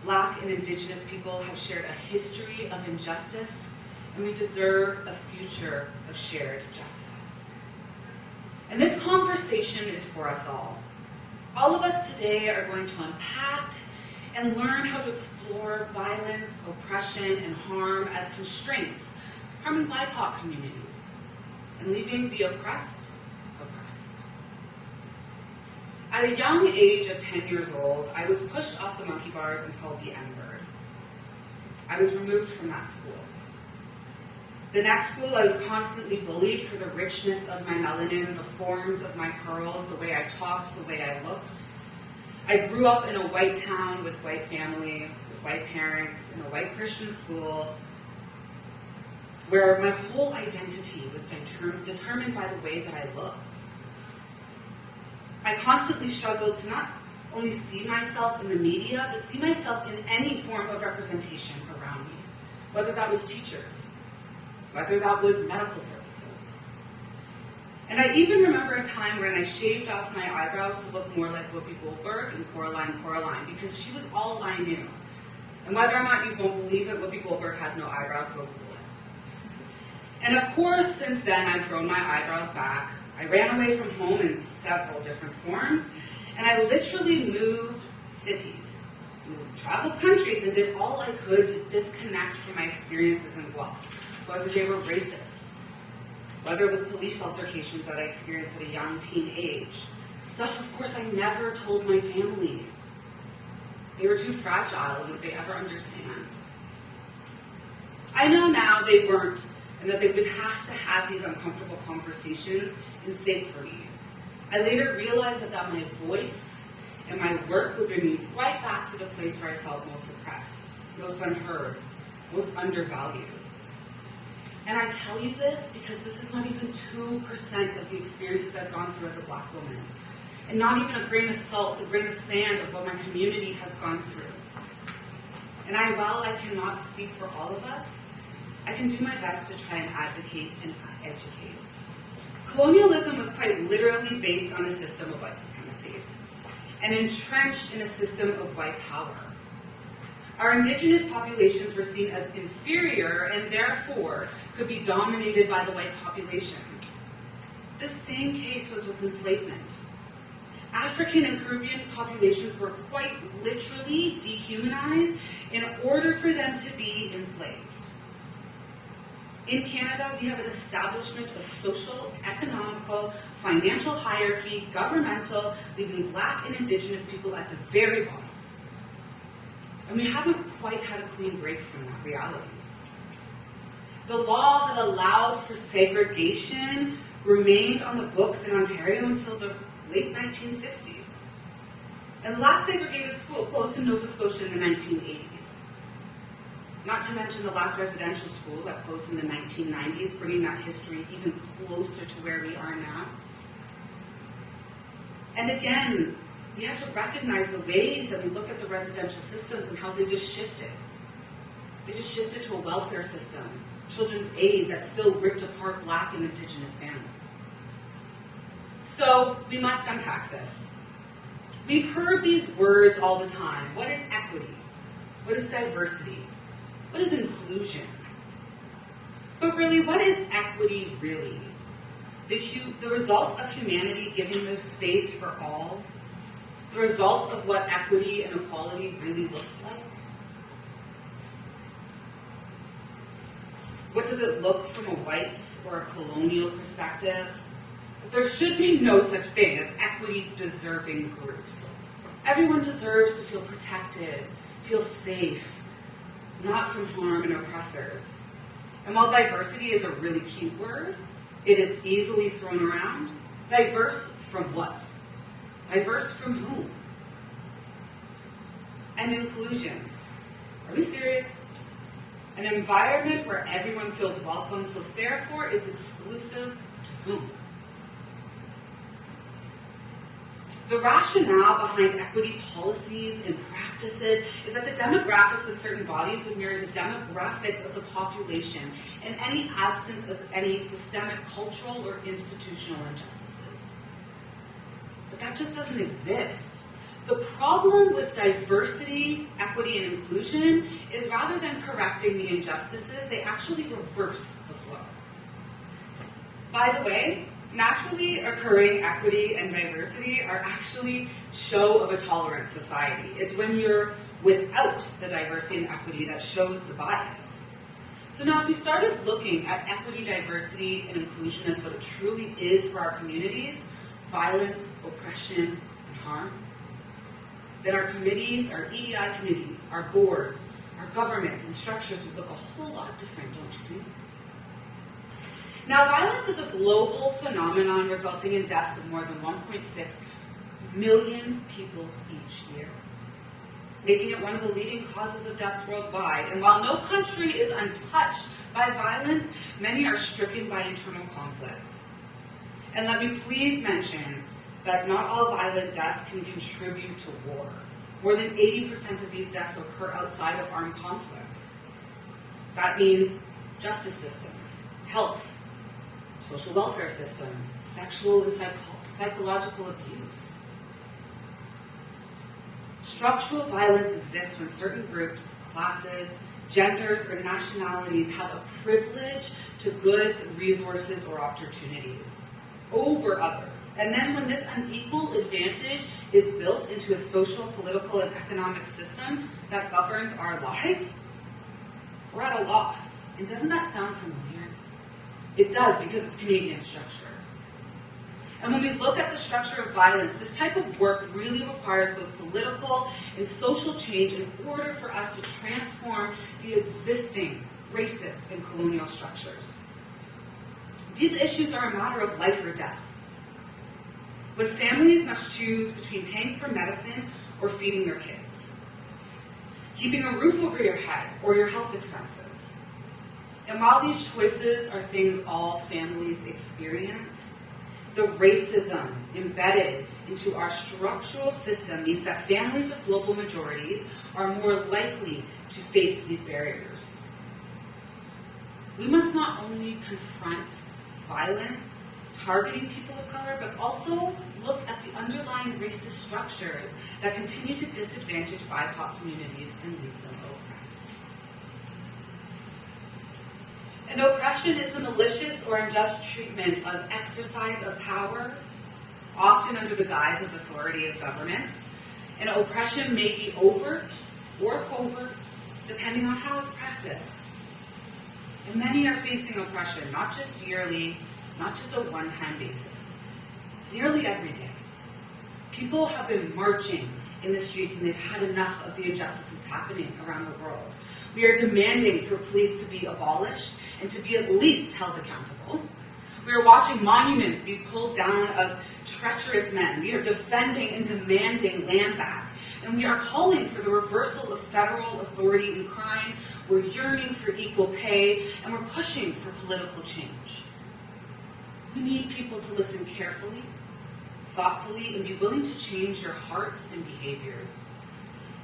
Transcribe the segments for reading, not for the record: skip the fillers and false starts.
Black and Indigenous people have shared a history of injustice, and we deserve a future of shared justice. And this conversation is for us all. All of us today are going to unpack and learn how to explore violence, oppression, and harm as constraints, harming BIPOC communities, and leaving the oppressed oppressed. At a young age of 10 years old, I was pushed off the monkey bars and called the N-word. I was removed from that school. The next school, I was constantly bullied for the richness of my melanin, the forms of my curls, the way I talked, the way I looked. I grew up in a white town with white family, with white parents, in a white Christian school, where my whole identity was determined by the way that I looked. I constantly struggled to not only see myself in the media, but see myself in any form of representation around me, whether that was teachers, whether that was medical services. And I even remember a time when I shaved off my eyebrows to look more like Whoopi Goldberg and Coraline, because she was all I knew. And whether or not you won't believe it, Whoopi Goldberg has no eyebrows, go Google it. And of course, since then, I've grown my eyebrows back. I ran away from home in several different forms, and I literally moved cities, traveled countries, and did all I could to disconnect from my experiences in Guelph, whether they were racist, whether it was police altercations that I experienced at a young teen age. Stuff, of course, I never told my family. They were too fragile, and would they ever understand? I know now they weren't, and that they would have to have these uncomfortable conversations in sake for me. I later realized that my voice and my work would bring me right back to the place where I felt most oppressed, most unheard, most undervalued. And I tell you this because this is not even 2% of the experiences I've gone through as a Black woman. And not even a grain of salt, a grain of sand of what my community has gone through. And while I cannot speak for all of us, I can do my best to try and advocate and educate. Colonialism was quite literally based on a system of white supremacy and entrenched in a system of white power. Our Indigenous populations were seen as inferior and therefore could be dominated by the white population. This same case was with enslavement. African and Caribbean populations were quite literally dehumanized in order for them to be enslaved. In Canada, we have an establishment of social, economical, financial hierarchy, governmental, leaving Black and Indigenous people at the very bottom. And we haven't quite had a clean break from that reality. The law that allowed for segregation remained on the books in Ontario until the late 1960s. And the last segregated school closed in Nova Scotia in the 1980s. Not to mention the last residential school that closed in the 1990s, bringing that history even closer to where we are now. And again, we have to recognize the ways that we look at the residential systems and how they just shifted. They just shifted to a welfare system, children's aid that still ripped apart Black and Indigenous families. So we must unpack this. We've heard these words all the time. What is equity? What is diversity? What is inclusion? But really, what is equity really? The result of humanity giving the space for all? The result of what equity and equality really looks like? What does it look from a white or a colonial perspective? There should be no such thing as equity-deserving groups. Everyone deserves to feel protected, feel safe, not from harm and oppressors. And while diversity is a really cute word, it is easily thrown around. Diverse from what? Diverse from whom? And inclusion. Are we serious? An environment where everyone feels welcome, so therefore it's exclusive to whom? The rationale behind equity policies and practices is that the demographics of certain bodies would mirror the demographics of the population in any absence of any systemic cultural or institutional injustices. But that just doesn't exist. The problem with diversity, equity, and inclusion is rather than correcting the injustices, they actually reverse the flow. By the way, naturally occurring equity and diversity are actually show of a tolerant society. It's when you're without the diversity and equity that shows the bias. So now if we started looking at equity, diversity, and inclusion as what it truly is for our communities, violence, oppression, and harm, then our committees, our EDI committees, our boards, our governments and structures would look a whole lot different, don't you think? Now, violence is a global phenomenon resulting in deaths of more than 1.6 million people each year, making it one of the leading causes of deaths worldwide. And while no country is untouched by violence, many are stricken by internal conflicts. And let me please mention that not all violent deaths can contribute to war. More than 80% of these deaths occur outside of armed conflicts. That means justice systems, health, social welfare systems, sexual and psychological abuse. Structural violence exists when certain groups, classes, genders, or nationalities have a privilege to goods, resources, or opportunities over others. And then when this unequal advantage is built into a social, political, and economic system that governs our lives, we're at a loss. And doesn't that sound familiar? It does, because it's Canadian structure. And when we look at the structure of violence, this type of work really requires both political and social change in order for us to transform the existing racist and colonial structures. These issues are a matter of life or death. When families must choose between paying for medicine or feeding their kids, keeping a roof over your head or your health expenses. And while these choices are things all families experience, the racism embedded into our structural system means that families of global majorities are more likely to face these barriers. We must not only confront violence targeting people of color, but also look at the underlying racist structures that continue to disadvantage BIPOC communities and leave them oppressed. And oppression is the malicious or unjust treatment of exercise of power, often under the guise of authority of government. And oppression may be overt or covert, depending on how it's practiced. And many are facing oppression, not just yearly, not just a one-time basis, nearly every day. People have been marching in the streets and they've had enough of the injustices happening around the world. We are demanding for police to be abolished and to be at least held accountable. We are watching monuments be pulled down of treacherous men. We are defending and demanding land back. And we are calling for the reversal of federal authority in crime. We're yearning for equal pay, and we're pushing for political change. We need people to listen carefully, thoughtfully, and be willing to change your hearts and behaviors.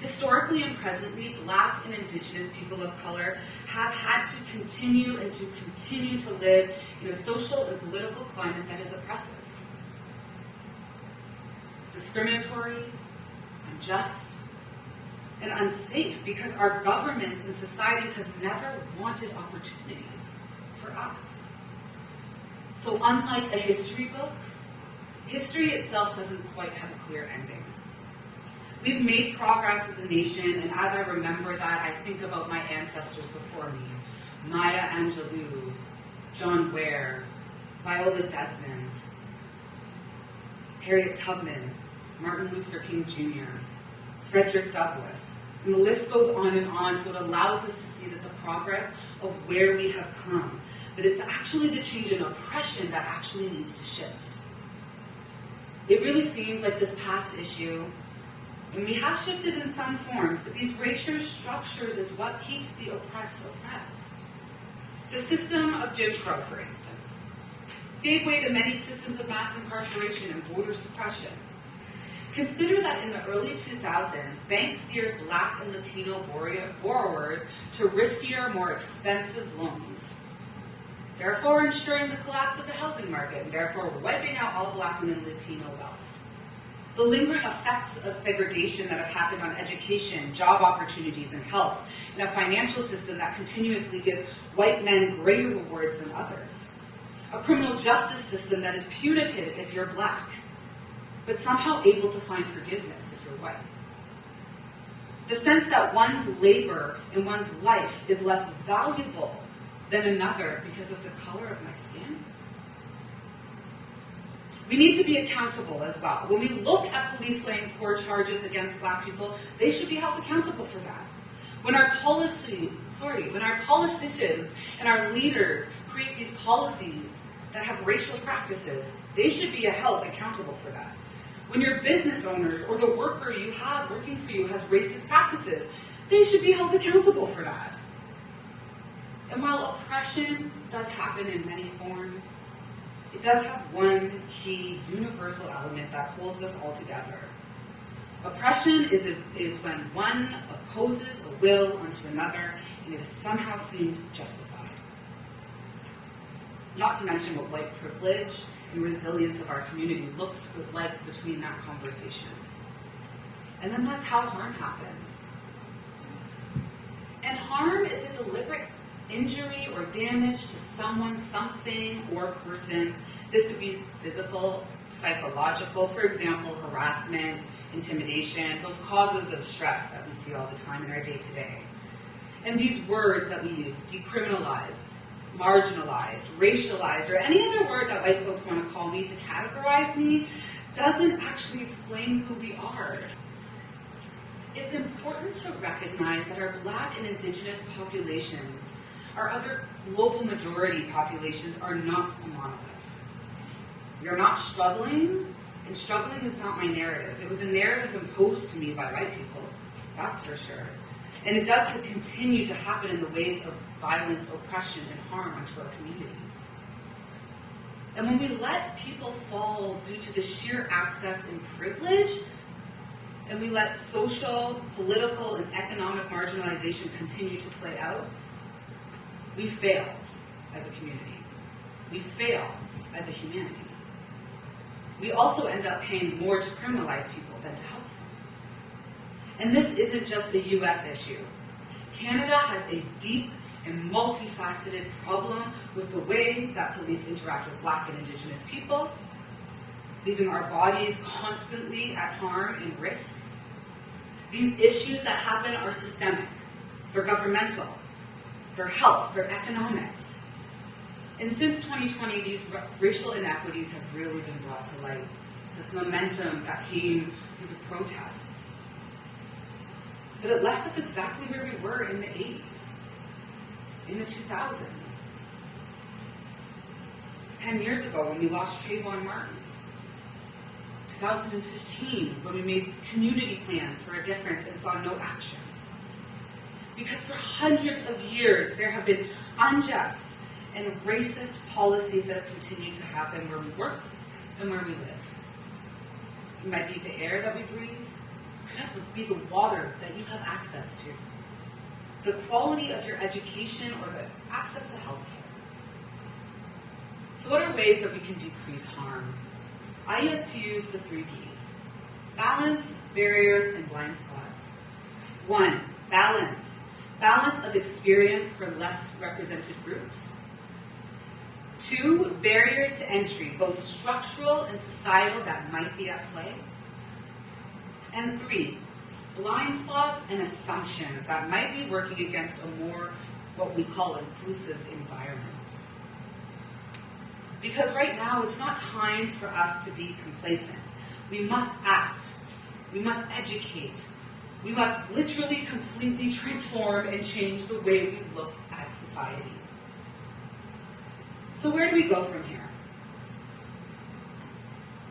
Historically and presently, Black and Indigenous people of color have had to continue to live in a social and political climate that is oppressive, discriminatory, unjust, and unsafe, because our governments and societies have never wanted opportunities for us. So unlike a history book, history itself doesn't quite have a clear ending. We've made progress as a nation, and as I remember that, I think about my ancestors before me. Maya Angelou, John Ware, Viola Desmond, Harriet Tubman, Martin Luther King Jr., Frederick Douglass, and the list goes on and on, so it allows us to see that the progress of where we have come. But it's actually the change in oppression that actually needs to shift. It really seems like this past issue, and we have shifted in some forms, but these racial structures is what keeps the oppressed oppressed. The system of Jim Crow, for instance, gave way to many systems of mass incarceration and voter suppression. Consider that in the early 2000s, banks steered Black and Latino borrowers to riskier, more expensive loans, therefore ensuring the collapse of the housing market, and therefore wiping out all Black and Latino wealth. The lingering effects of segregation that have happened on education, job opportunities, and health, in a financial system that continuously gives white men greater rewards than others. A criminal justice system that is punitive if you're black, but somehow able to find forgiveness if you're white. The sense that one's labor and one's life is less valuable than another because of the color of my skin. We need to be accountable as well. When we look at police laying poor charges against black people, they should be held accountable for that. When our politicians and our leaders create these policies that have racial practices, they should be held accountable for that. When your business owners or the worker you have working for you has racist practices, they should be held accountable for that. And while oppression does happen in many forms, it does have one key universal element that holds us all together. Oppression is when one opposes a will unto another, and it is somehow seemed justified. Not to mention what white privilege and resilience of our community looks like between that conversation. And then that's how harm happens. And harm is a deliberate injury or damage to someone, something, or person. This could be physical, psychological, for example, harassment, intimidation, those causes of stress that we see all the time in our day-to-day. And these words that we use, decriminalized, marginalized, racialized, or any other word that white folks want to call me to categorize me, doesn't actually explain who we are. It's important to recognize that our Black and Indigenous populations, our other global majority populations, are not a monolith. We are not struggling, and struggling is not my narrative. It was a narrative imposed to me by white people, that's for sure. And it does continue to happen in the ways of violence, oppression, and harm onto our communities. And when we let people fall due to the sheer access and privilege, and we let social, political, and economic marginalization continue to play out, we fail as a community. We fail as a humanity. We also end up paying more to criminalize people than to help them. And this isn't just a US issue. Canada has a deep and multifaceted problem with the way that police interact with Black and Indigenous people, leaving our bodies constantly at harm and risk. These issues that happen are systemic, they're governmental, they're health, they're economics. And since 2020, these racial inequities have really been brought to light. This momentum that came through the protests. But it left us exactly where we were in the 80s, in the 2000s. 10 years ago when we lost Trayvon Martin. 2015 when we made community plans for a difference and saw no action. Because for hundreds of years there have been unjust and racist policies that have continued to happen where we work and where we live. It might be the air that we breathe, it could be the water that you have access to, the quality of your education, or the access to healthcare. So what are ways that we can decrease harm? I like to use the 3 B's: balance, barriers, and blind spots. 1, balance. Balance of experience for less represented groups. 2, barriers to entry, both structural and societal, that might be at play. And 3, blind spots and assumptions that might be working against a more, what we call, inclusive environment. Because right now, it's not time for us to be complacent. We must act. We must educate. We must literally completely transform and change the way we look at society. So where do we go from here?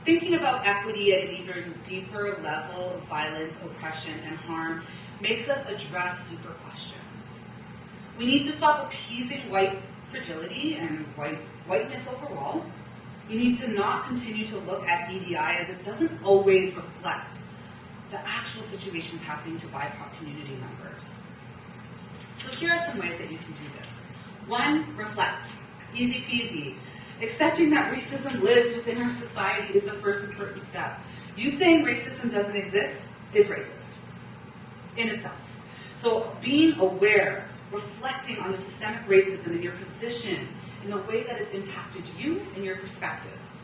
Thinking about equity at an even deeper level of violence, oppression, and harm makes us address deeper questions. We need to stop appeasing white fragility and whiteness overall. We need to not continue to look at EDI as it doesn't always reflect the actual situations happening to BIPOC community members. So here are some ways that you can do this. 1, reflect. Easy peasy. Accepting that racism lives within our society is the first important step. You saying racism doesn't exist is racist in itself. So being aware, reflecting on the systemic racism in your position, in the way that it's impacted you and your perspectives.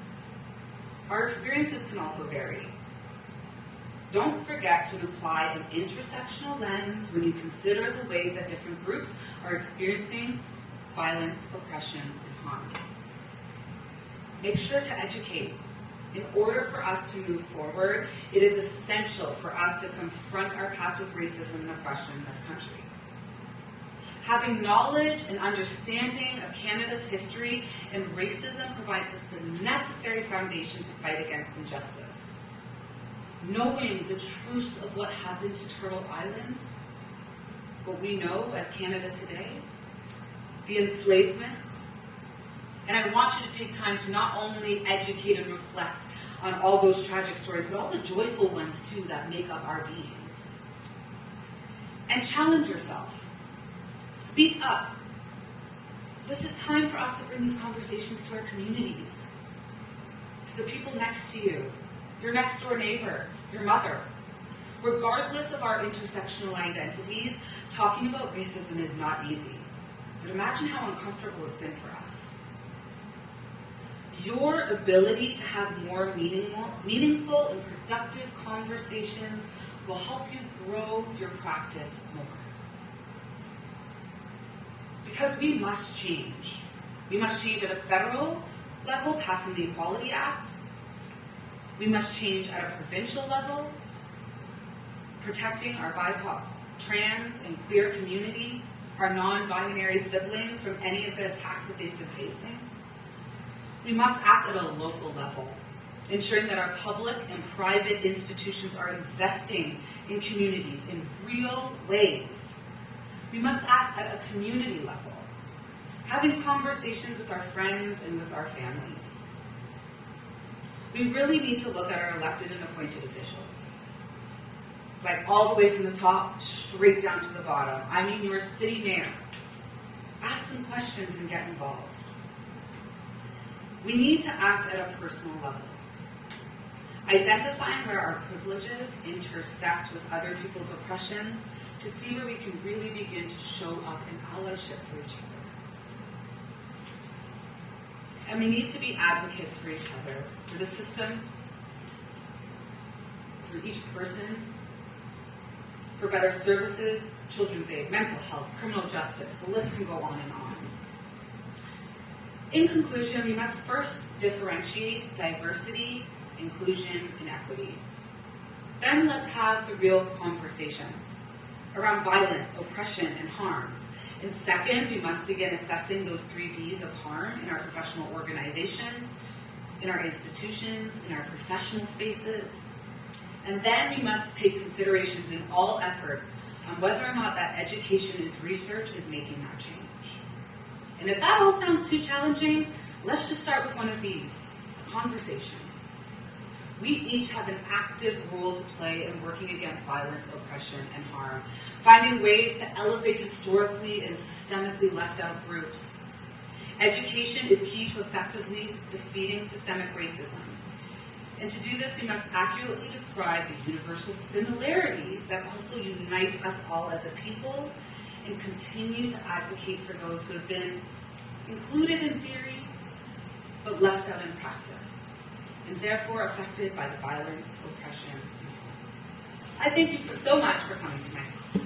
Our experiences can also vary. Don't forget to apply an intersectional lens when you consider the ways that different groups are experiencing violence, oppression, and harm. Make sure to educate. In order for us to move forward, it is essential for us to confront our past with racism and oppression in this country. Having knowledge and understanding of Canada's history and racism provides us the necessary foundation to fight against injustice. Knowing the truth of what happened to Turtle Island, what we know as Canada today, the enslavements, and I want you to take time to not only educate and reflect on all those tragic stories, but all the joyful ones too that make up our beings. And challenge yourself. Speak up. This is time for us to bring these conversations to our communities, to the people next to you, your next door neighbor, your mother. Regardless of our intersectional identities, talking about racism is not easy. But imagine how uncomfortable it's been for us. Your ability to have more meaningful and productive conversations will help you grow your practice more. Because we must change. We must change at a federal level, passing the Equality Act. We must change at a provincial level, protecting our BIPOC, trans, and queer community, our non-binary siblings from any of the attacks that they've been facing. We must act at a local level, ensuring that our public and private institutions are investing in communities in real ways. We must act at a community level, having conversations with our friends and with our families. We really need to look at our elected and appointed officials, like all the way from the top, straight down to the bottom. I mean, your city mayor. Ask them questions and get involved. We need to act at a personal level, identifying where our privileges intersect with other people's oppressions to see where we can really begin to show up in allyship for each other. And we need to be advocates for each other, for the system, for each person, for better services, children's aid, mental health, criminal justice. The list can go on and on. In conclusion, we must first differentiate diversity, inclusion, and equity. Then let's have the real conversations around violence, oppression, and harm. And second, we must begin assessing those 3 B's of harm in our professional organizations, in our institutions, in our professional spaces. And then we must take considerations in all efforts on whether or not that education is research is making that change. And if that all sounds too challenging, let's just start with one of these, a conversation. We each have an active role to play in working against violence, oppression, and harm, finding ways to elevate historically and systemically left out groups. Education is key to effectively defeating systemic racism. And to do this, we must accurately describe the universal similarities that also unite us all as a people and continue to advocate for those who have been included in theory but left out in practice, and therefore affected by the violence, oppression, and harm. I thank you so much for coming to my talk.